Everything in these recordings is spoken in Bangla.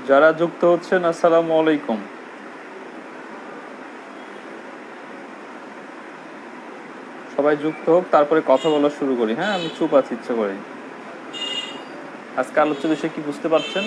যারা যুক্ত হচ্ছেন আসসালামু আলাইকুম। সবাই যুক্ত হোক, তারপরে কথা বলা শুরু করি। হ্যাঁ, আমি চুপ আছি ইচ্ছা করি। আজকে আলোচ্য বিষয় কি বুঝতে পারছেন?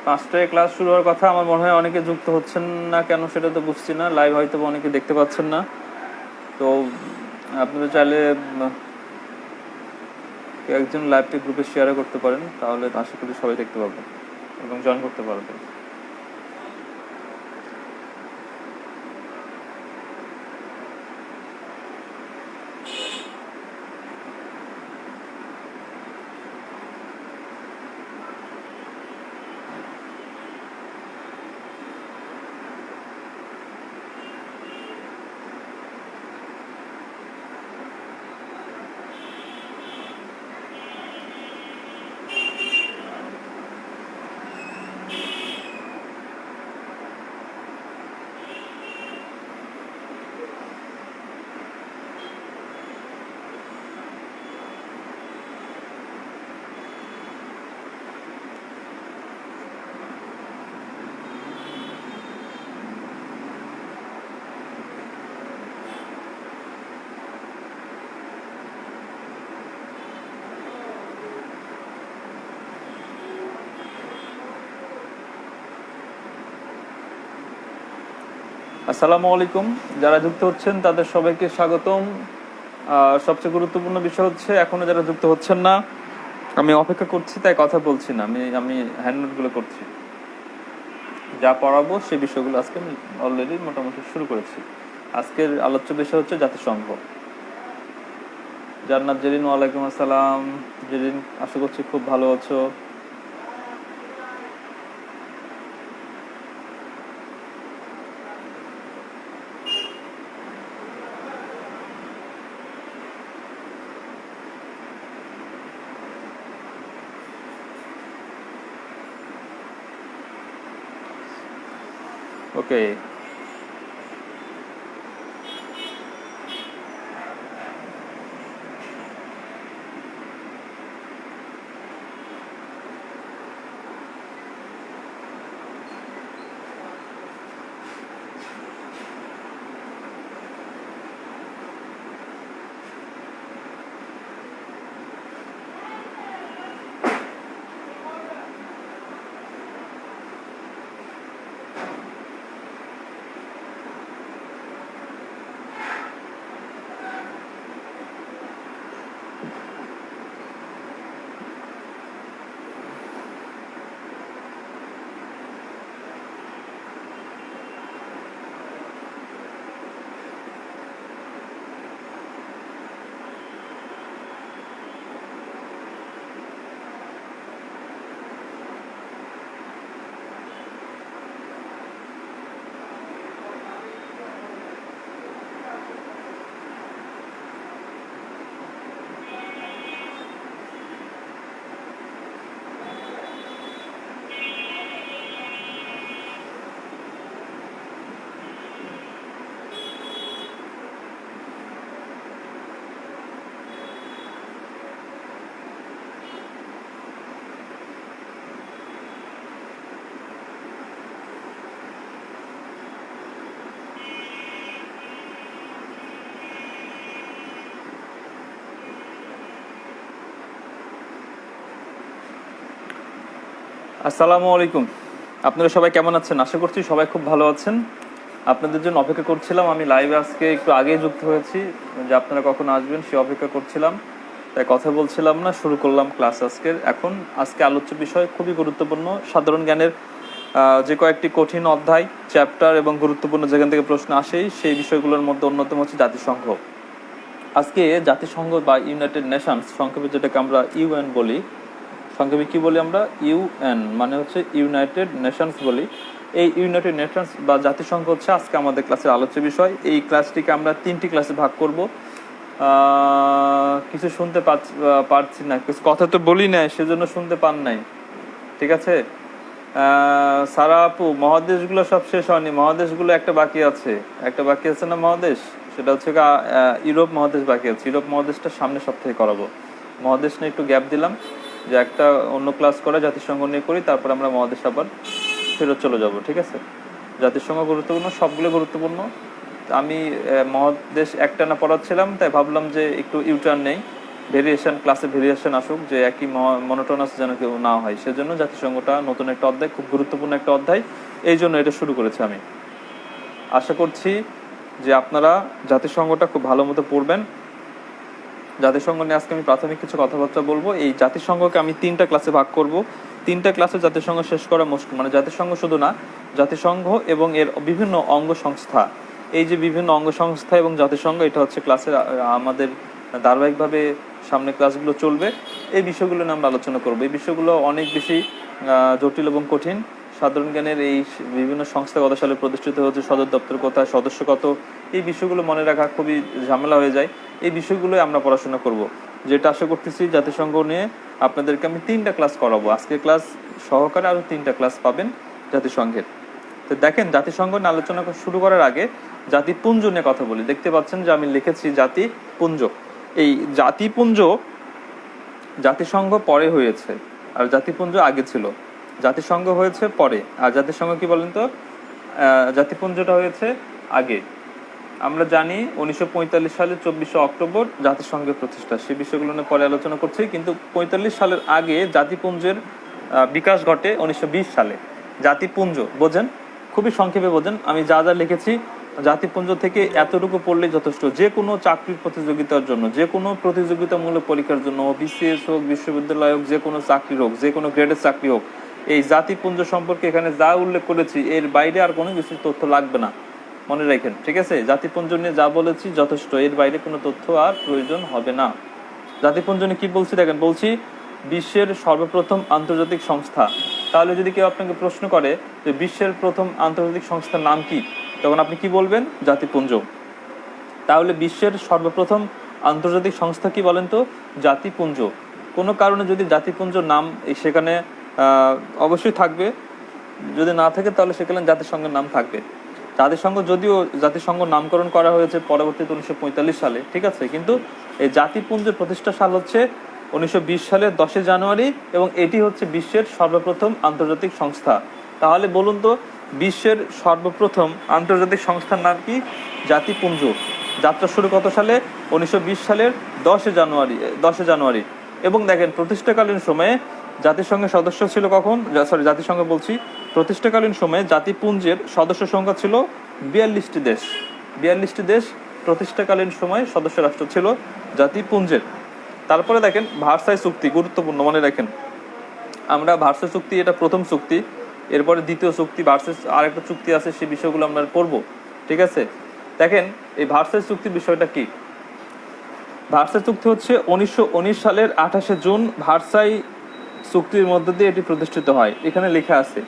পাঁচটায় ক্লাস শুরু হওয়ার কথা। আমার মনে হয় অনেকে যুক্ত হচ্ছেন না, কেন সেটা তো বুঝছি না। লাইভ হয়তো অনেকে দেখতে পাচ্ছেন না। তো আপনারা চাইলে একজন লাইভটি গ্রুপে শেয়ারও করতে পারেন, তাহলে আশা করি সবাই দেখতে পাবেন এবং জয়েন করতে পারবেন। আসসালামু আলাইকুম। যারা যুক্ত হচ্ছেন তাদের সবাইকে স্বাগতম। সবচেয়ে গুরুত্বপূর্ণ বিষয় হচ্ছে, এখনো যারা যুক্ত হচ্ছেন না, আমি অপেক্ষা করছি, তাই কথা বলছি না। আমি হ্যান্ডনোটগুলো করছি। যা পড়াবো সেই বিষয়গুলো আজকে আমি অলরেডি মোটামুটি শুরু করেছি। আজকের আলোচ্য বিষয় হচ্ছে জাতিসংঘ। জান্নাত জেরিন, ওয়ালাইকুম আসসালাম। জেরিন, আশা করছি খুব ভালো আছো। ওকে, আসসালামু আলাইকুম। আপনারা সবাই কেমন আছেন? আশা করছি সবাই খুব ভালো আছেন। আপনাদের জন্য অপেক্ষা করছিলাম। আমি লাইভে আজকে একটু আগেই যুক্ত হয়েছি, যে আপনারা কখন আসবেন সে অপেক্ষা করছিলাম, তাই কথা বলছিলাম না, শুরু করলাম ক্লাস আজকে আলোচ্য বিষয় খুবই গুরুত্বপূর্ণ। সাধারণ জ্ঞানের যে কয়েকটি কঠিন অধ্যায়, চ্যাপ্টার এবং গুরুত্বপূর্ণ যেখান থেকে প্রশ্ন আসেই সেই বিষয়গুলোর মধ্যে অন্যতম হচ্ছে জাতিসংঘ। আজকে জাতিসংঘ বা ইউনাইটেড নেশনস, সংক্ষেপে যেটাকে আমরা ইউএন বলি, সংক্ষেপে কি বলি আমরা? ইউএন মানে হচ্ছে ইউনাইটেড নেশনস বলি। এই ইউনাইটেড নেশনস বা জাতিসংঘ হচ্ছে আজকে আমাদের ক্লাসের আলোচ্য বিষয়। এই ক্লাসটিকে আমরা 3টি ক্লাসে ভাগ করব। কিছু শুনতে পারছি না, কিছু কথা তো বলি নাই, সেজন্য শুনতে পান নাই, ঠিক আছে? সারা আপু, মহাদেশগুলো সব শেষ হয়নি, মহাদেশগুলো একটা বাকি আছে না মহাদেশ? সেটা হচ্ছে ইউরোপ মহাদেশ বাকি আছে। ইউরোপ মহাদেশটা সামনের সপ্তাহে করাবো। মহাদেশ নিয়ে একটু গ্যাপ দিলাম, যে একটা অন্য ক্লাস করে জাতিসংঘ নিয়ে করি, তারপর আমরা মহাদেশ আবার ফেরত চলে যাব, ঠিক আছে? জাতিসংঘ গুরুত্বপূর্ণ, সবগুলো গুরুত্বপূর্ণ। আমি মহাদেশ একটানা পড়াচ্ছিলাম, তাই ভাবলাম যে একটু ইউটার্ন নেই, ক্লাসে ভেরিয়েশন আসুক, যে একই মনোটোনাস যেন কেউ না হয়। সেজন্য জাতিসংঘটা নতুন একটা অধ্যায়, খুব গুরুত্বপূর্ণ একটা অধ্যায়, এই জন্য এটা শুরু করেছি আমি। আশা করছি যে আপনারা জাতিসংঘটা খুব ভালো মতো পড়বেন। জাতিসংঘ নিয়ে আজকে আমি প্রাথমিক কিছু কথাবার্তা বলবো। এই জাতিসংঘকে আমি 3টা ক্লাসে ভাগ করব। 3টা ক্লাসে জাতিসংঘ শেষ করা মুশকিল। মানে জাতিসংঘ শুধু না, জাতিসংঘ এবং এর বিভিন্ন অঙ্গ সংস্থা, এই যে বিভিন্ন অঙ্গ সংস্থা এবং জাতিসংঘ, এটা হচ্ছে ক্লাসের আমাদের ধারাবাহিকভাবে সামনে ক্লাসগুলো চলবে। এই বিষয়গুলো নিয়ে আমরা আলোচনা করব। এই বিষয়গুলো অনেক বেশি জটিল এবং কঠিন। সাধারণ জ্ঞানের এই বিভিন্ন সংস্থা কত সালে প্রতিষ্ঠিত হয়েছে, সদর দপ্তর কোথায়, সদস্য কত, এই বিষয়গুলো মনে রাখা খুবই ঝামেলা হয়ে যায়। এই বিষয়গুলোই আমরা পড়াশোনা করব, যেটা আশা করতেছি জাতিসংঘ নিয়ে আপনাদেরকে আমি 3টা ক্লাস করাবো। আজকে ক্লাস সহকারে আরও 3টা ক্লাস পাবেন জাতিসংঘের। তো দেখেন, জাতিসংঘ নিয়ে আলোচনা শুরু করার আগে জাতিপুঞ্জ নিয়ে কথা বলি। দেখতে পাচ্ছেন যে আমি লিখেছি জাতিপুঞ্জ। এই জাতিপুঞ্জ, জাতিসংঘ পরে হয়েছে আর জাতিপুঞ্জ আগে ছিল। জাতিসংঘ হয়েছে পরে, আর জাতিসংঘ কি বলেন তো? জাতিপুঞ্জটা হয়েছে আগে। আমরা জানি 1945 সালের 24শে অক্টোবর জাতিসংঘের প্রতিষ্ঠা। সেই বিষয়গুলো নিয়ে পরে আলোচনা করছি, কিন্তু 45 সালের আগে জাতিপুঞ্জের বিকাশ ঘটে 1920 সালে। জাতিপুঞ্জ বোঝেন, খুবই সংক্ষেপে বোঝেন। আমি যা যা লিখেছি জাতিপুঞ্জ থেকে এতটুকু পড়লেই যথেষ্ট। যে কোনো চাকরির প্রতিযোগিতার জন্য, যে কোনো প্রতিযোগিতামূলক পরীক্ষার জন্য, বিসিএস হোক, বিশ্ববিদ্যালয় হোক, যে কোনো চাকরি হোক, যে কোনো গ্রেডের চাকরি হোক, এই জাতিপুঞ্জ সম্পর্কে এখানে যা উল্লেখ করেছি এর বাইরে আর কোনো কিছু তথ্য লাগবে না, মনে রাখেন, ঠিক আছে? জাতিপুঞ্জ নিয়ে যা বলেছি যথেষ্ট, এর বাইরে কোনো তথ্য আর প্রয়োজন হবে না। জাতিপুঞ্জ নিয়ে কি বলছি দেখেন, বলছি বিশ্বের সর্বপ্রথম আন্তর্জাতিক সংস্থা। তাহলে যদি কেউ আপনাকে প্রশ্ন করে যে বিশ্বের প্রথম আন্তর্জাতিক সংস্থার নাম কি, তখন আপনি কি বলবেন? জাতিপুঞ্জ। তাহলে বিশ্বের সর্বপ্রথম আন্তর্জাতিক সংস্থা কি বলেন তো? জাতিপুঞ্জ। কোনো কারণে যদি জাতিপুঞ্জ নাম সেখানে অবশ্যই থাকবে, যদি না থাকে তাহলে সেখানে জাতিসংঘের নাম থাকবে। যদিও জাতিসংঘ নামকরণ করা হয়েছে পরবর্তীতে 1945 সালে, ঠিক আছে, কিন্তু এই জাতিপুঞ্জের প্রতিষ্ঠা সাল হচ্ছে 1920 সালের 10 জানুয়ারি, এবং এটি হচ্ছে বিশ্বের সর্বপ্রথম আন্তর্জাতিক সংস্থা। তাহলে বলুন তো, বিশ্বের সর্বপ্রথম আন্তর্জাতিক সংস্থার নাম কি? জাতিপুঞ্জ। যাত্রা শুরু কত সালে? 1920 সালের 10 জানুয়ারি। এবং দেখেন, প্রতিষ্ঠাকালীন সময়ে জাতিসংঘের সদস্য ছিল জাতিসংঘ বলছি, প্রতিষ্ঠাকালীন সময়ে জাতিপুঞ্জের সদস্য সংখ্যা ছিল 42টি দেশ। 42টি দেশ প্রতিষ্ঠাকালীন সময় সদস্য রাষ্ট্র ছিল জাতিপুঞ্জের। তারপরে দেখেন ভার্সাই চুক্তি, গুরুত্বপূর্ণ, মনে রাখেন। আমরা ভার্সাই চুক্তি, এটা প্রথম চুক্তি, এরপরে দ্বিতীয় চুক্তি, ভার্সাই আরেকটা চুক্তি আছে, সেই বিষয়গুলো আমরা পড়বো, ঠিক আছে? দেখেন এই ভার্সাই চুক্তির বিষয়টা কি। ভার্সাই চুক্তি হচ্ছে 1919 সালের 28শে জুন ভার্সাই চুক্তির মধ্য দিয়ে এটি প্রতিষ্ঠিত হয়, এখানে লেখা আছে।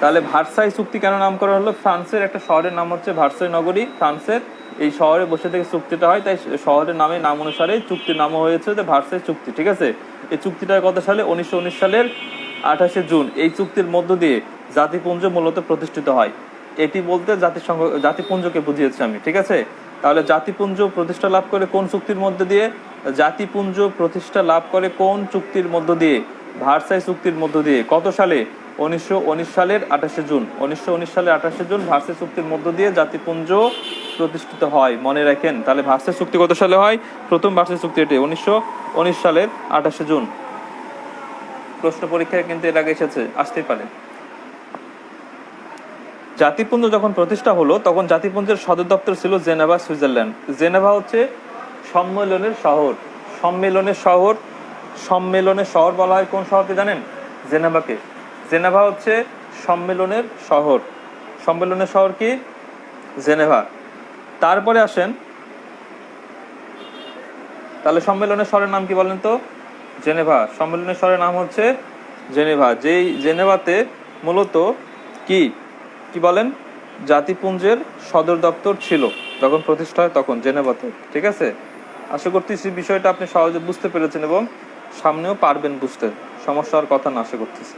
তাহলে ভার্সাই চুক্তি কেন নাম করা হলো? ফ্রান্সের একটা শহরের নাম হচ্ছে ভার্সাই নগরী, ফ্রান্সের এই শহরে বসে থেকে চুক্তিটা হয়, তাই শহরের নাম অনুসারে চুক্তির নাম হয়েছে যে ভার্সাই চুক্তি, ঠিক আছে? এই চুক্তিটা কত সালে? 1919 সালের 28শে জুন। এই চুক্তির মধ্য দিয়ে জাতিপুঞ্জ মূলত প্রতিষ্ঠিত হয়। এটি বলতে জাতিপুঞ্জকে বুঝিয়েছি আমি, ঠিক আছে? তাহলে জাতিপুঞ্জ প্রতিষ্ঠা লাভ করে কোন চুক্তির মধ্য দিয়ে? জাতিপুঞ্জ প্রতিষ্ঠা লাভ করে কোন চুক্তির মধ্য দিয়ে? ভার্সাই চুক্তির মধ্য দিয়ে। কত সালে? 1919 সালের 28শে জুন। 1919 সালের 28শে জুন ভার্সাই চুক্তির মধ্য দিয়ে জাতিপুঞ্জ প্রতিষ্ঠিত হয়, মনে রাখেন। তাহলে ভার্সাই চুক্তি কত সালে হয়? প্রথম ভার্সাই চুক্তি এটি 1919 সালের 28শে জুন। প্রশ্ন পরীক্ষায় কিন্তু এর আগে আসতেই পারে। জাতিপুঞ্জ যখন প্রতিষ্ঠা হলো তখন জাতিপুঞ্জের সদর দপ্তর ছিল জেনেভা, সুইজারল্যান্ড। জেনেভা হচ্ছে সম্মেলনের শহর। সম্মেলনের শহর বলা হয় কোন শহরকে জানেন? জেনেভাকে। জেনেভা হচ্ছে সম্মেলনের শহর। সম্মেলনের শহর কি? জেনেভা। তারপরে আসেন, তাহলে সম্মেলনের শহরের নাম কি বলেন তো? জেনেভা। সম্মেলনের শহরের নাম হচ্ছে জেনেভা। যেই জেনেভাতে মূলত কি কি বলেন, জাতিপুঞ্জের সদর দপ্তর ছিল যখন প্রতিষ্ঠা হয় তখন জেনেভাতে। ঠিক আছে, আশা করতেছি বিষয়টা আপনি সহজে বুঝতে পেরেছেন এবং সামনেও পারবেন বুঝতে, সমস্যা হওয়ার কথা না আশা করতেছি।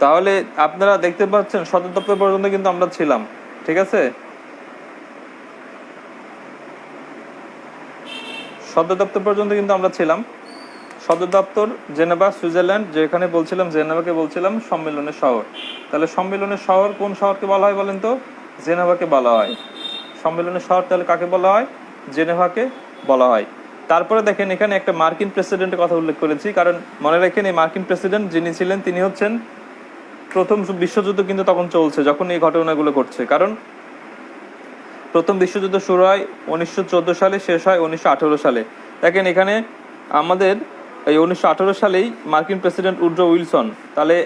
তাহলে আপনারা দেখতে পাচ্ছেন সদর দপ্তর পর্যন্ত কিন্তু আমরা ছিলাম। ঠিক আছে, সদর দপ্তর পর্যন্ত কিন্তু আমরা ছিলাম। সদর দপ্তর জেনেভা, সুইজারল্যান্ড, যেখানে বলছিলাম জেনেভাকে বলছিলাম সম্মেলনের শহর। তাহলে সম্মেলনের শহর কোন শহরকে বলা হয় বলেন তো? জেনেভাকে বলা হয়। সম্মেলনের শহর তাহলে কাকে বলা হয়? জেনেভাকে বলা হয়। তারপরে দেখেন এখানে একটা মার্কিন প্রেসিডেন্টের কথা উল্লেখ করেছি, কারণ মনে রাখেন এই মার্কিন প্রেসিডেন্ট যিনি ছিলেন তিনি হচ্ছেন, প্রথম বিশ্বযুদ্ধ কিন্তু তখন চলছে যখন এই ঘটনাগুলো ঘটছে। কারণ প্রথম বিশ্বযুদ্ধ শুরু হয় 1914 সালে, শেষ হয় 1918 সালে। দেখেন এখানে আমাদের এই 1918 সালেই মার্কিন প্রেসিডেন্ট উড্রো উইলসন। তাহলে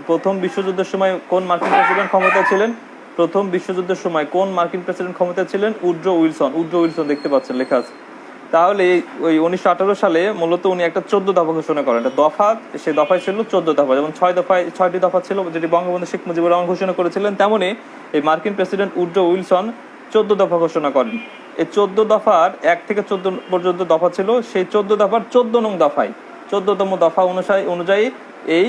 প্রথম বিশ্বযুদ্ধের সময় কোন মার্কিন প্রেসিডেন্ট ক্ষমতায় ছিলেন? প্রথম বিশ্বযুদ্ধের সময় কোন মার্কিন প্রেসিডেন্ট ক্ষমতায় ছিলেন? Woodrow Wilson. উড্রো উইলসন দেখতে পাচ্ছেন লেখা আছে। তাহলে ওই 1918 সালে মূলত উনি একটা 14 দফা ঘোষণা করেন। একটা দফা, সে দফায় ছিল 14 দফা। যেমন 6টি দফা ছিল যেটি বঙ্গবন্ধু শেখ মুজিবুর রহমান ঘোষণা করেছিলেন, তেমনি এই মার্কিন প্রেসিডেন্ট উড্রো উইলসন 14 দফা ঘোষণা করেন। এই 14 দফার 1 থেকে 14 পর্যন্ত দফা ছিল। সেই 14 দফার 14 নং দফায়, 14তম দফা অনুযায়ী এই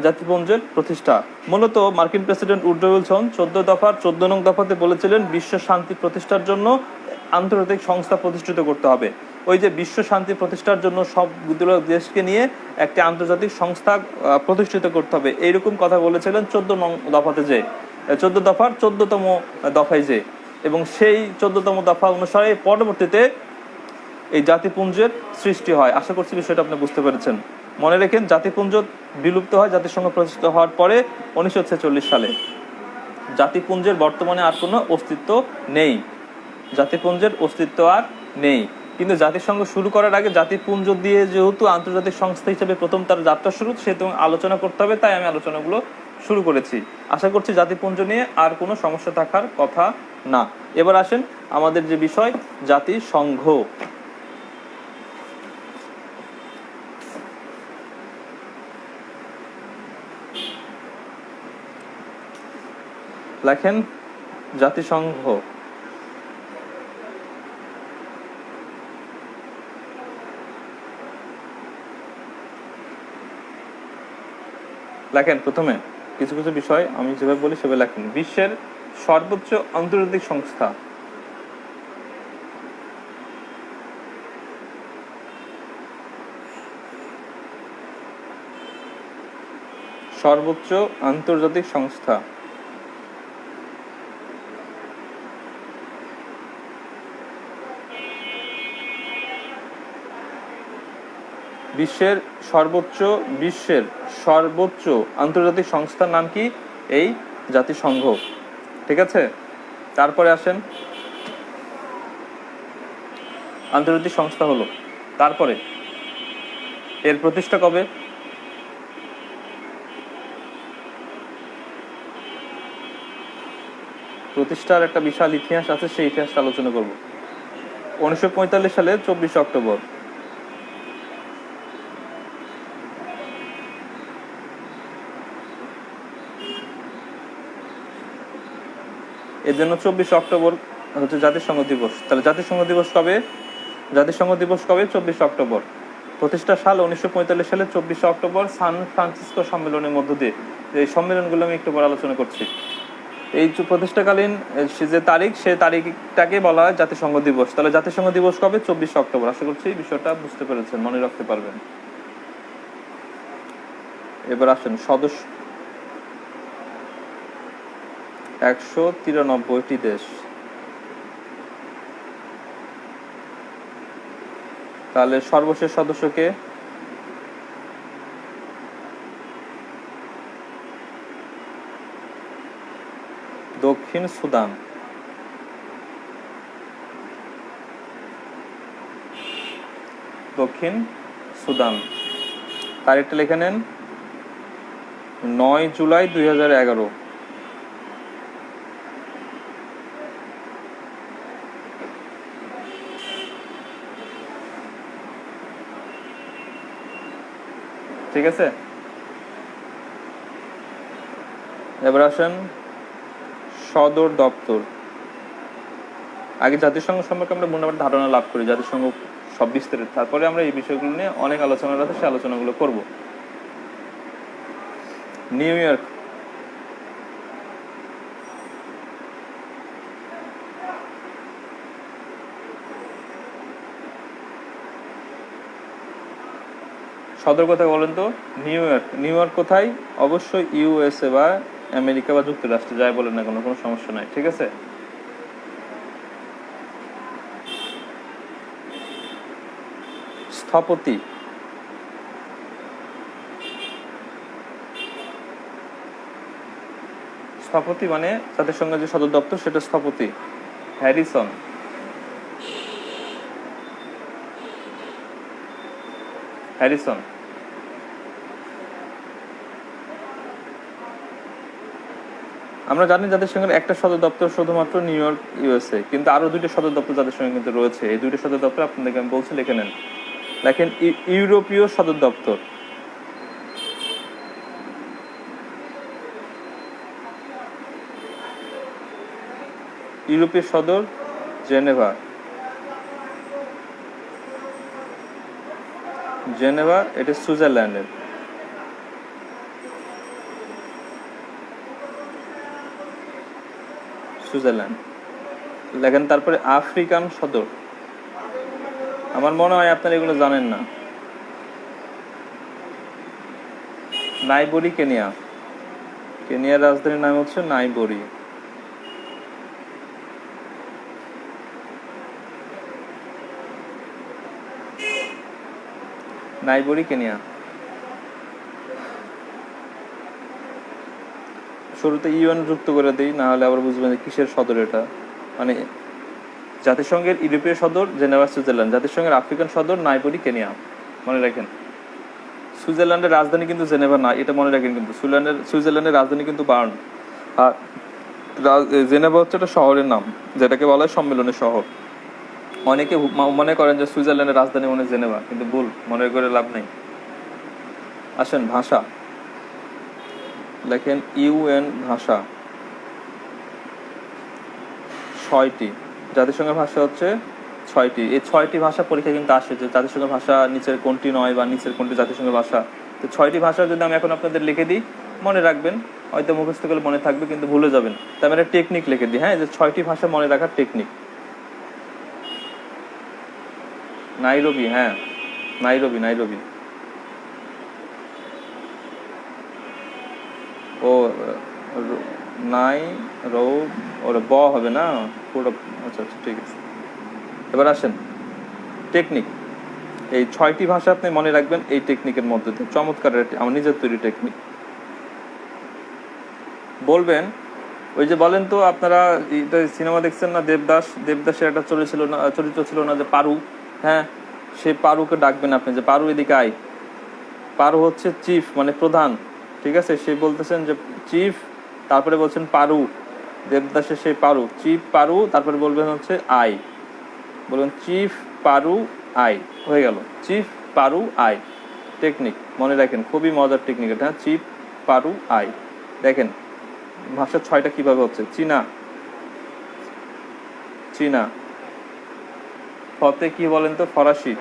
জাতিপুঞ্জের প্রতিষ্ঠা। মূলত মার্কিন প্রেসিডেন্ট উড্রো উইলসন 14 দফার 14 নং দফাতে বলেছিলেন বিশ্ব শান্তি প্রতিষ্ঠার জন্য আন্তর্জাতিক সংস্থা প্রতিষ্ঠিত করতে হবে। ওই যে বিশ্ব শান্তি প্রতিষ্ঠার জন্য সবগুলো দেশকে নিয়ে একটি আন্তর্জাতিক সংস্থা প্রতিষ্ঠিত করতে হবে, এইরকম কথা বলেছিলেন 14 নং দফাতে, যে 14 দফার 14তম দফায় যে। এবং সেই 14তম দফা অনুসারে পরবর্তীতে এই জাতিপুঞ্জের সৃষ্টি হয়। আশা করছি বিষয়টা আপনি বুঝতে পেরেছেন। মনে রেখেন জাতিপুঞ্জ বিলুপ্ত হয় জাতিসংঘ প্রতিষ্ঠিত হওয়ার পরে 1946 সালে। জাতিপুঞ্জের বর্তমানে আর কোনো অস্তিত্ব নেই। জাতিপুঞ্জের অস্তিত্ব আর নেই। কিন্তু জাতিসংঘ শুরু করার আগে জাতিপুঞ্জ দিয়ে যেহেতু আন্তর্জাতিক সংস্থা হিসেবে প্রথম তার যাত্রা শুরু, সেহেতু আলোচনা করতে হবে, তাই আমি আলোচনাগুলো শুরু করেছি। আশা করছি জাতিপুঞ্জ নিয়ে আর কোনো সমস্যা থাকার কথা না। এবার আসেন আমাদের যে বিষয়, জাতিসংঘ। লেখেন জাতিসংঘ। লেখেন প্রথমে কিছু কিছু বিষয় আমি যেভাবে বলি সেভাবে লেখেন। বিশ্বের সর্বোচ্চ আন্তর্জাতিক সংস্থা। সর্বোচ্চ আন্তর্জাতিক সংস্থা। বিশ্বের সর্বোচ্চ আন্তর্জাতিক সংস্থার নাম কি? এই জাতিসংঘ। ঠিক আছে, তারপরে আসেন আন্তর্জাতিক সংস্থা হলো, তারপরে এর প্রতিষ্ঠা কবে? প্রতিষ্ঠার একটা বিশাল ইতিহাস আছে, সেই ইতিহাসটা আলোচনা করব। 1945 সালে 24 অক্টোবর। এর জন্য 24 অক্টোবর হচ্ছে জাতিসংঘ দিবস। তাহলে জাতিসংঘ দিবস কবে? 24 অক্টোবর। প্রতিষ্ঠা সাল 1945 সালে 24 অক্টোবর সান ফ্রান্সিসকো সম্মেলনের মধ্য দিয়ে। এই সম্মেলনগুলো আমি একটু পর আলোচনা করছি। এই প্রতিষ্ঠাকালীন যে তারিখ, সেই তারিখটাকে বলা হয় জাতিসংঘ দিবস। তাহলে জাতিসংঘ দিবস কবে? 24 অক্টোবর। আশা করছি বিষয়টা বুঝতে পেরেছেন, মনে রাখতে পারবেন। এবার আসেন সদস্য 193টি দেশ। তাহলে সর্বশেষ সদস্যকে দক্ষিণ সুদান। দক্ষিণ সুদান তারিখটা লিখে নেন, 9 জুলাই 2011। ঠিক আছে, এবার আসেন সদর দপ্তর। আগে জাতিসংঘ সম্পর্কে আমরা মোটামুটি ধারণা লাভ করি, জাতিসংঘ সব বিস্তারিত, তারপরে আমরা এই বিষয়গুলো নিয়ে অনেক আলোচনা আছে, সেই আলোচনাগুলো করব। New York. সদর কোথায় বলেন তো? New York. নিউ ইয়র্ক কোথায়? অবশ্যই ইউএসএ বা আমেরিকা বা যুক্তরাষ্ট্রে, যাই বলেন না কোনো সমস্যা নাই। ঠিক আছে, স্থপতি। স্থপতি মানে জাতিসংঘ যে সদর দপ্তর, সেটা স্থপতি। হ্যারিসন। হ্যারিসন। আমরা জানি জাতিসংঘের একটা সদর দপ্তর শুধুমাত্র নিউ ইয়র্ক, ইউএসএ, কিন্তু আরো 2টি সদর দপ্তর জাতিসংঘে কিন্তু রয়েছে। এই 2টি সদর দপ্তর আপনাদেরকে আমি বলছি, লিখে নেন। দেখেন, ইউরোপীয় সদর দপ্তর। ইউরোপীয় সদর জেনেভা। জেনেভা এটা সুইজারল্যান্ডের। সুইজারল্যান্ড লেখেন। তারপরে আফ্রিকান সদর, আমার মনে হয় আপনারা এগুলো জানেন না। নাইবরি, কেনিয়া। কেনিয়ার রাজধানীর নাম হচ্ছে নাইবরি। নাইবরি, কেনিয়া। শুরুতে ইউএন যুক্ত করে দিই, না হলে আবার বুঝবেন যে কিসের সদর এটা। মানে জাতিসংঘের ইউরোপীয় সদর জেনেভা, সুইজারল্যান্ড। জাতিসংঘের আফ্রিকান সদর নাইবরি, কেনিয়া। মনে রাখেন, সুইজারল্যান্ডের রাজধানী কিন্তু জেনেভা না, এটা মনে রাখেন। কিন্তু সুইজারল্যান্ডের রাজধানী কিন্তু বার্ন। আর জেনেভা হচ্ছে একটা শহরের নাম, যেটাকে বলা হয় সম্মেলনের শহর। অনেকে মনে করেন যে সুইজারল্যান্ডের রাজধানী মনে জেনেভা, কিন্তু ভুল, মনে করে লাভ নেই। আসেন ভাষা, দেখেন ইউএন ভাষা 6টি। জাতিসংঘের ভাষা হচ্ছে 6টি। এই 6টি ভাষা পরীক্ষা কিন্তু আসে, যে জাতিসংঘের ভাষা নিচের কোনটি নয় বা নিচের কোনটি জাতিসংঘের ভাষা। তো 6টি ভাষা যদি আমি এখন আপনাদের লিখে দিই, মনে রাখবেন, হয়তো মুখস্থ করলে মনে থাকবে, কিন্তু ভুলে যাবেন। তাই আমি একটা টেকনিক লিখে দিই, হ্যাঁ, যে 6টি ভাষা মনে রাখার টেকনিক। নাইরোবি, হ্যাঁ, নাইরোবি। নাইরোবি ও নাই রো, ওর ব হবে না পুরো। আচ্ছা আচ্ছা, ঠিক আছে। এবার আসেন টেকনিক। এই 6টি ভাষা আপনি মনে রাখবেন এই টেকনিকের মধ্যে দিয়ে। চমৎকার, আমার নিজের তৈরি টেকনিক। বলবেন, ওই যে বলেন তো আপনারা সিনেমা দেখছেন না, দেবদাসের একটা চরিত্র ছিল না, যে পারু। হ্যাঁ, সেই পারুকে ডাকবেন আপনি, যে পারু এদিকে আয়। পারু হচ্ছে চিফ, মানে প্রধান। ঠিক আছে, সে বলতেছেন যে চিফ, তারপরে বলছেন পারু। দেবদাসের সেই পারু, চিফ পারু, তারপরে বলবেন হচ্ছে আই। বলবেন চিফ পারু আই, হয়ে গেল চিফ পারু আই। টেকনিক মনে রাখেন, খুবই মজার টেকনিক এটা। হ্যাঁ, চিফ পারু আই। দেখেন ভাষা 6টা কিভাবে হচ্ছে। চীনা। চীনা। ফতে কি বলেন তো? ফরাসি।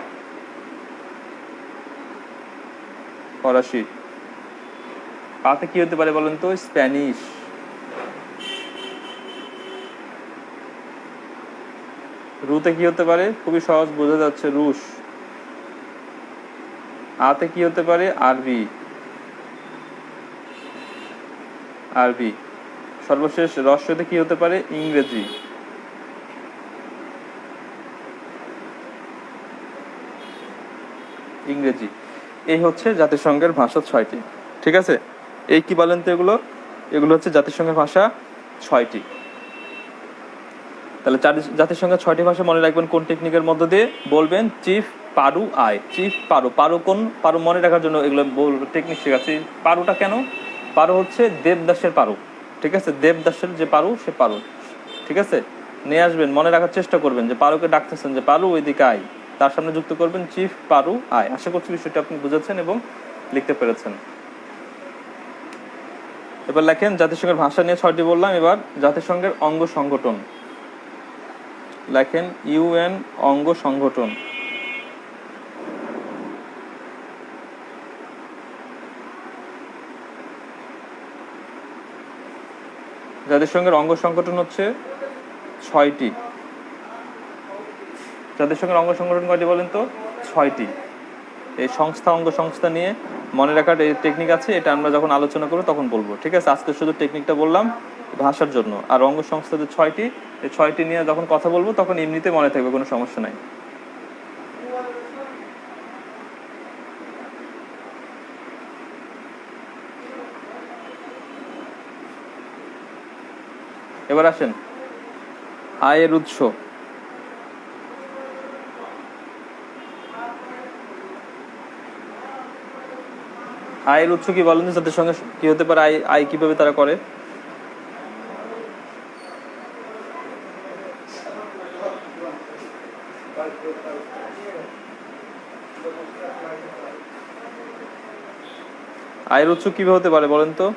ফরাসি। পাতে কি হতে পারে বলেন তো? স্প্যানিশ। রুতে কি হতে পারে? খুবই সহজ, বোঝা যাচ্ছে, রুশ। আতে কি হতে পারে? আরবি। আরবি। সর্বশেষ রস্যতে কি হতে পারে? ইংরেজি। ইংরেজি। এই হচ্ছে জাতিসংঘের ভাষা 6টি। ঠিক আছে, এই কি বলেন তো এগুলো? এগুলো হচ্ছে জাতিসংঘের ভাষা 6টি। তাহলে জাতিসংঘের 6টি ভাষা মনে রাখবেন কোন টেকনিকের মধ্য দিয়ে? বলবেন চিফ পারু আয়। চিফ পারু। পারু কোন? পারু মনে রাখার জন্য এগুলো টেকনিক শেখাচ্ছি। পারুটা কেন? পারু হচ্ছে দেবদাসের পারু। ঠিক আছে, দেবদাসের যে পারু, সে পারু। ঠিক আছে, নিয়ে আসবেন, মনে রাখার চেষ্টা করবেন যে পারুকে ডাকতেছেন যে পারু ওইদিকে আয়, তার সামনে যুক্ত করবেন চিফ পারু আয়। আশা করছি বিষয়টা আপনি বুঝেছেন এবং লিখতে পেরেছেন। এবার লেখেন, জাতিসংঘের ভাষা নিয়ে 6টি বললাম, এবার জাতিসংঘের অঙ্গ সংগঠন লেখেন। ইউএন অঙ্গ সংগঠন। জাতিসংঘের অঙ্গ সংগঠন হচ্ছে 6টি। জাতিসংঘের অঙ্গ সংগঠন কয়টি বলেন তো? 6টি। এই সংস্থা, অঙ্গ সংস্থা নিয়ে মনে রাখার এই টেকনিক আছে, এটা আমরা যখন আলোচনা করবো তখন বলবো। ঠিক আছে, আজকে শুধু টেকনিকটা বললাম ভাষার জন্য। আর অঙ্গ সংস্থা যে 6টি, এই 6টি নিয়ে যখন কথা বলবো তখন এমনিতে মনে থাকবে, কোনো সমস্যা নাই। এবার আসেন আয়ের উৎস। আয়ের উৎস কি বলেন? যাদের সঙ্গে কি হতে পারে? আয় আয় কিভাবে তারা করে? আয়ের উৎস কিভাবে হতে পারে বলেন তো?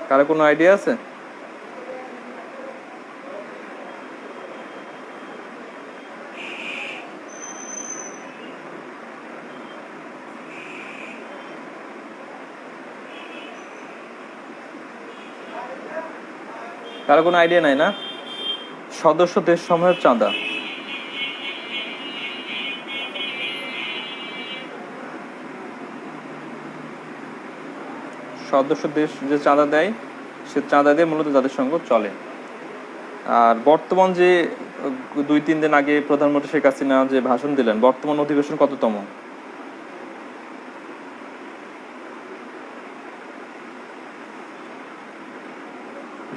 কারো কোনো আইডিয়া আছে? কারো কোনো আইডিয়া নাই না? সদস্য দেশ সমূহের চাঁদা। সদস্য দেশ যে চাঁদা দেয়, সে চাঁদা দিয়ে মূলত জাতিসংঘ চলে। আর বর্তমান যে 2-3 দিন আগে প্রধানমন্ত্রী শেখ হাসিনা যে ভাষণ দিলেন, বর্তমান অধিবেশন কততম?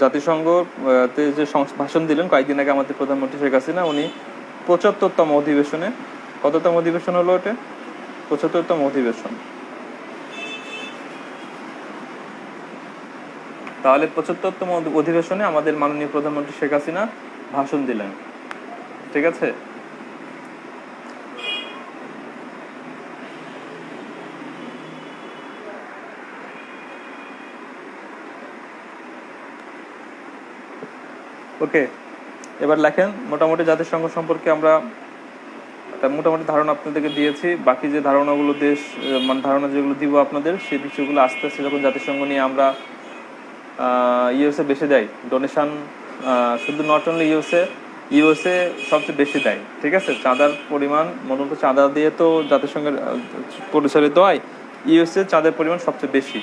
জাতিসংঘ যে ভাষণ দিলেন কয়েকদিন আগে আমাদের প্রধানমন্ত্রী শেখ হাসিনা, উনি 75তম অধিবেশনে, কততম অধিবেশন হলো ওটা? 75তম অধিবেশন। তাহলে 75তম অধিবেশনে আমাদের মাননীয় প্রধানমন্ত্রী শেখ হাসিনা ভাষণ দিলেন। ঠিক আছে, ওকে। এবার লেখেন, মোটামুটি জাতিসংঘ সম্পর্কে আমরা মোটামুটি ধারণা আপনাদেরকে দিয়েছি। বাকি যে ধারণাগুলো মানে ধারণা যেগুলো দিব আপনাদের, সেই বিষয়গুলো আস্তে আস্তে যখন জাতিসংঘ নিয়ে আমরা ইউএসএ বেশি দেয় ডোনেশন, শুধু নট অনলি ইউএসএ সবচেয়ে বেশি দেয়। ঠিক আছে, চাঁদার পরিমাণ মূলত চাঁদা দিয়ে তো জাতিসংঘের পরিচালিত হয়। ইউএসএ চাঁদের পরিমাণ সবচেয়ে বেশি।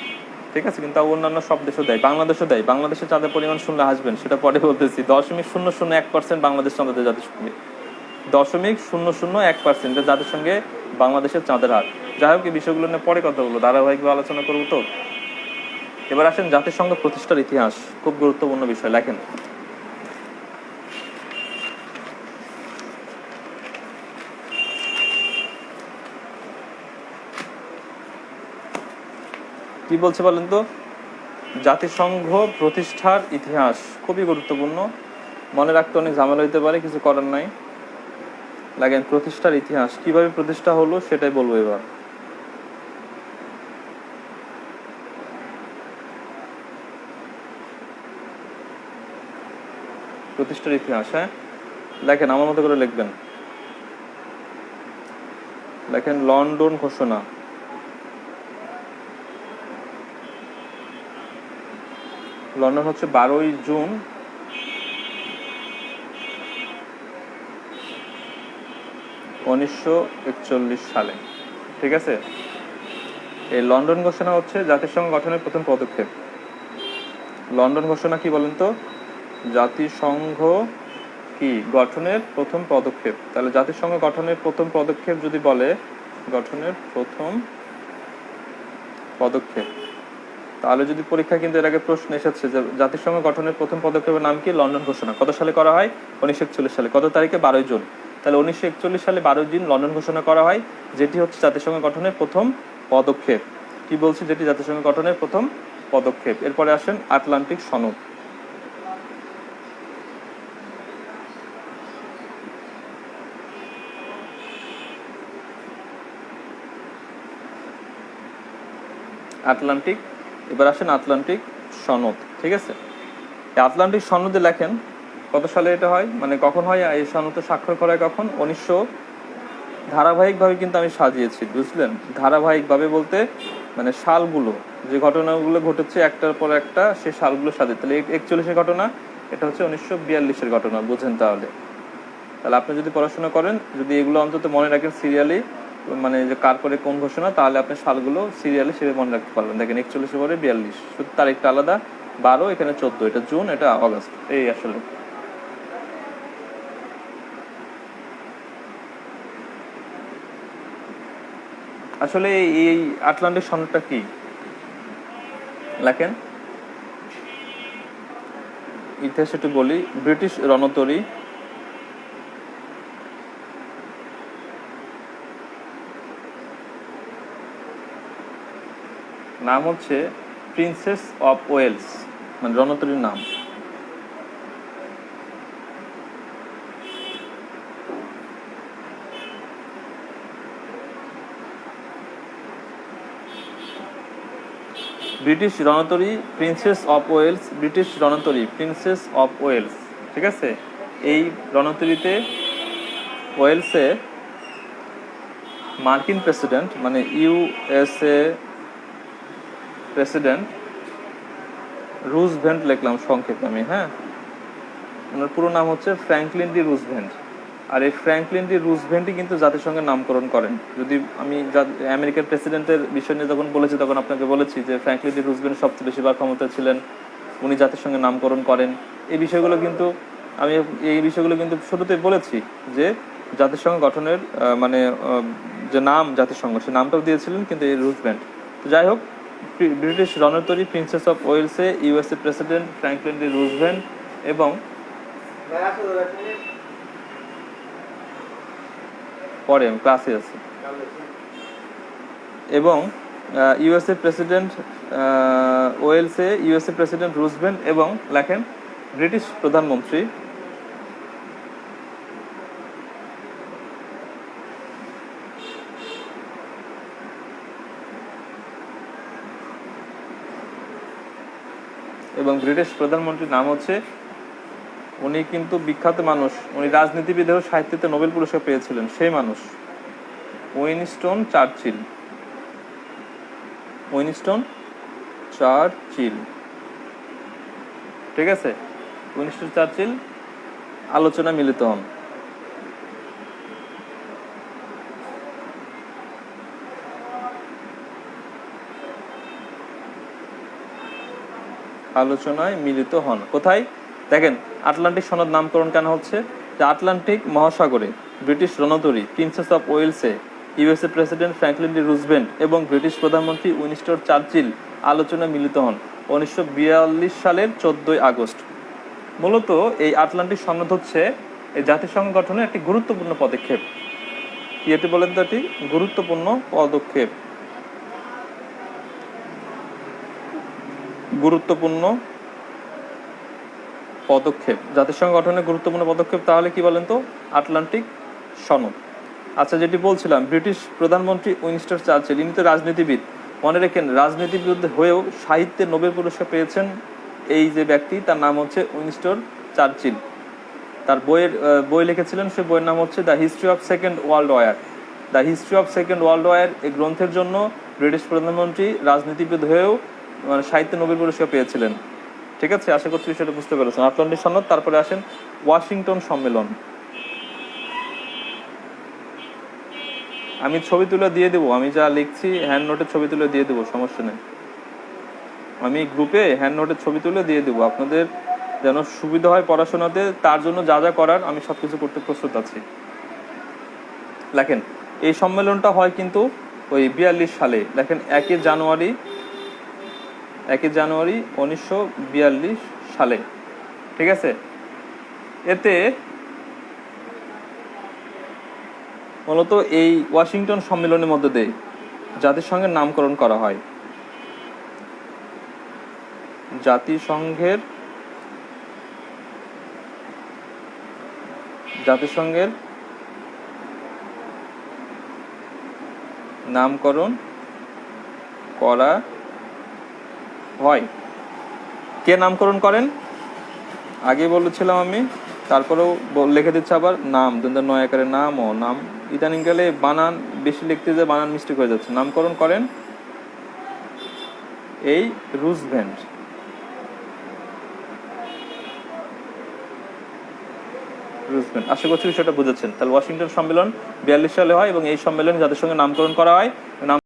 ঠিক আছে, কিন্তু অন্যান্য সব দেশও দেয়, বাংলাদেশও দেয়। বাংলাদেশের চাঁদের পরিমাণ শুনলে হাসবেন, সেটা পরে বলতেছি। 0.001% বাংলাদেশ চাঁদা দেয় জাতিসংঘে। 0.001% জাতিসংঘে বাংলাদেশের চাঁদের হার। যাই হোক, এই বিষয়গুলো নিয়ে পরে কথা বলবো, ধারাবাহিকভাবে আলোচনা করবো তো। এবার আসেন জাতিসংঘ প্রতিষ্ঠার ইতিহাস, খুব গুরুত্বপূর্ণ বিষয়। লেখেন, কি বলছে বলেন তো? জাতিসংঘ প্রতিষ্ঠার ইতিহাস খুবই গুরুত্বপূর্ণ, মনে রাখতে অনেক ঝামেলা হইতে পারে, কিছু করার নাই। লাগেন, প্রতিষ্ঠার ইতিহাস কিভাবে প্রতিষ্ঠা হলো সেটাই বলবো এবার। প্রতিষ্ঠার ইতিহাস, হ্যাঁ লেখেন, আমার মতো করে লিখবেন। লেখেন, লন্ডন ঘোষণা। লন্ডন হচ্ছে 12ই জুন 1941 সালে। ঠিক আছে, এই লন্ডন ঘোষণা হচ্ছে জাতিসংঘ গঠনের প্রথম পদক্ষেপ। লন্ডন ঘোষণা কি বলেন তো? জাতিসংঘ কি গঠনের প্রথম পদক্ষেপ। তাহলে জাতিসংঘ গঠনের প্রথম পদক্ষেপ যদি বলে গঠনের প্রথম পদক্ষেপ, তাহলে যদি পরীক্ষা কিন্তু এর আগে প্রশ্ন এসেছে যে জাতিসংঘ গঠনের প্রথম পদক্ষেপের নাম কি? লন্ডন ঘোষণা। কত সালে করা হয়? 1941 সালে। কত তারিখে? 12ই জুন। তাহলে 1941 সালে 12 জুন লন্ডন ঘোষণা করা হয়, যেটি হচ্ছে জাতিসংঘ গঠনের প্রথম পদক্ষেপ। কি বলছি? যেটি জাতিসংঘ গঠনের প্রথম পদক্ষেপ। এরপরে আসেন আটলান্টিক সনদ। আটলান্টিক, এবার আসেন আটলান্টিক সনদ। ঠিক আছে, এই আটলান্টিক সনদে লেখেন কত সালে এটা হয়, মানে কখন হয় এই সনদে স্বাক্ষর করা হয় কখন? 1900। ধারাবাহিকভাবে কিন্তু আমি সাজিয়েছি, বুঝলেন? ধারাবাহিকভাবে বলতে মানে সালগুলো, যে ঘটনাগুলো ঘটেছে একটার পর একটা, সেই সালগুলো সাজিয়ে। তাহলে 41-এর ঘটনা, এটা হচ্ছে 1942-এর ঘটনা, বুঝেন? তাহলে তাহলে আপনি যদি পড়াশোনা করেন, যদি এগুলো অন্তত মনে রাখেন সিরিয়ালি, মানে যে কার পরে কোন ঘোষণা, তাহলে আপনি সালগুলো সিরিয়ালি সেভাবে মনে রাখতে পারবেন। দেখেন 41-এর পরে 42, শুধু তারিখটা আলাদা, 12, এখানে 14, এটা জুন, এটা অগাস্ট। এই আসলে আসলে এই আটলান্টিক সনদটা কি লেখেন, ইতিহাস একটু বলি। ব্রিটিশ রণতরী নাম হচ্ছে প্রিন্সেস অফ ওয়েলস, মানে রণতরীর নাম। ব্রিটিশ রণতরী প্রিন্সেস অফ ওয়েলস, ব্রিটিশ রণতরী প্রিন্সেস অফ ওয়েলস। ঠিক আছে, এই রণতরীতে ওয়েলসে মার্কিন প্রেসিডেন্ট, মানে ইউএসএ প্রেসিডেন্ট রুজভেল্ট, লিখলাম সংক্ষেপে আমি, হ্যাঁ, ওনার পুরো নাম হচ্ছে ফ্র্যাঙ্কলিন ডি রুজভেল্ট। আর এই ফ্র্যাঙ্কলিন ডি রুজভেল্টই কিন্তু জাতিসংঘের নামকরণ করেন। যদি আমি আমেরিকার প্রেসিডেন্টের বিষয় নিয়ে যখন বলেছি, তখন আপনাকে বলেছি যে ফ্র্যাঙ্কলিন ডি রুজভেল্ট সবচেয়ে বেশিবার ক্ষমতা ছিলেন, উনি জাতিসংঘের নামকরণ করেন। এই বিষয়গুলো কিন্তু আমি শুরুতেই বলেছি যে জাতিসংঘ গঠনের মানে যে নাম জাতিসংঘ, সে নামটাও দিয়েছিলেন কিন্তু এই রুজভেল্ট। তো যাই হোক, ব্রিটিশ রণতরী প্রিন্সেস অফ ওয়েলসে USA president Franklin D Roosevelt এবং পরে আমি ক্লাসে আছি, এবং ইউএসএ প্রেসিডেন্ট ওয়েলসে ইউএসএ প্রেসিডেন্ট রুজভেল্ট এবং লেখেন ব্রিটিশ প্রধানমন্ত্রী এবং ব্রিটিশ প্রধানমন্ত্রীর নাম হচ্ছে, উনি কিন্তু বিখ্যাত মানুষ, উনি রাজনীতিবিদ ও সাহিত্যে নোবেল পুরস্কার পেয়েছিলেন, সেই মানুষ উইনস্টন চার্চিল। উইনস্টন চার্চিল, ঠিক আছে, উইনস্টন চার্চিল আলোচনা মিলিত হন। আলোচনায় মিলিত হন কোথায়? দেখেন আটলান্টিক সনদ নামকরণ কেন হচ্ছে, যে আটলান্টিক মহাসাগরে ব্রিটিশ রণতরী প্রিন্সেস অফ ওয়েলসে USA president Franklin D Roosevelt এবং ব্রিটিশ প্রধানমন্ত্রী উইনস্টন চার্চিল আলোচনায় মিলিত হন 1942 সালের 14ই আগস্ট। মূলত এই আটলান্টিক সনদ হচ্ছে এই জাতিসংঘ গঠনের একটি গুরুত্বপূর্ণ পদক্ষেপ। কি এটি বলেন তো? এটি গুরুত্বপূর্ণ পদক্ষেপ, গুরুত্বপূর্ণ পদক্ষেপ, জাতিসংঘ গঠনের গুরুত্বপূর্ণ পদক্ষেপ। তাহলে কি বলেন তো? আটলান্টিক সনদ। আচ্ছা, যেটি বলছিলাম, ব্রিটিশ প্রধানমন্ত্রী উইনস্টন চার্চিল, ইনি তো রাজনীতিবিদ। মনে রেখেন, রাজনীতিবিদ হয়েও সাহিত্যে নোবেল পুরস্কার পেয়েছেন এই যে ব্যক্তি, তার নাম হচ্ছে উইনস্টন চার্চিল। তার বই লিখেছিলেন, সে বইয়ের নাম হচ্ছে the history of second world war. The history of second world war এই গ্রন্থের জন্য ব্রিটিশ প্রধানমন্ত্রী রাজনীতিবিদ হয়েও সাহিত্যে নোবেল পুরস্কার পেয়েছিলেন। ঠিক আছে, আশা করছি বিষয়টা বুঝতে পেরেছেন। আটলান্টিক সনদ, তারপরে আসেন ওয়াশিংটন সম্মেলন। আমি ছবি তুলে দিয়ে দেবো, আমি যা লিখছি হ্যান্ড নোটের ছবি তুলে দিয়ে দেবো, সমস্যা নেই। আমি গ্রুপে হ্যান্ড নোটের ছবি তুলে দিয়ে দেবো, আপনাদের যেন সুবিধা হয় পড়াশোনাতে, তার জন্য যা যা করার আমি সবকিছু করতে প্রস্তুত আছি। লেখেন, এই সম্মেলনটা হয় কিন্তু ওই 42 সালে। লেখেন 1 জানুয়ারি 1942 সালে। ঠিক আছে, এতে মূলত এই ওয়াশিংটন সম্মেলনের মধ্যে দিয়ে জাতিসংঘের নামকরণ করা হয়। জাতিসংঘের নামকরণ করা হয়। কে নামকরণ করেন? আগে বলেছিলাম আমি, তারপরেও লিখে দিচ্ছে আবার, নাম 2009 আকারে নাম ও নাম। ইদানিং গেলে বানান বেশি লিখতে যে বানান মিস্টেক হয়ে যাচ্ছে। নামকরণ করেন এই রুজভেল্ট। আশা করছি বিষয়টা বুঝেছেন। তাহলে ওয়াশিংটন সম্মেলন 42 সালে হয় এবং এই সম্মেলনে যাদের সঙ্গে নামকরণ করা হয়, নাম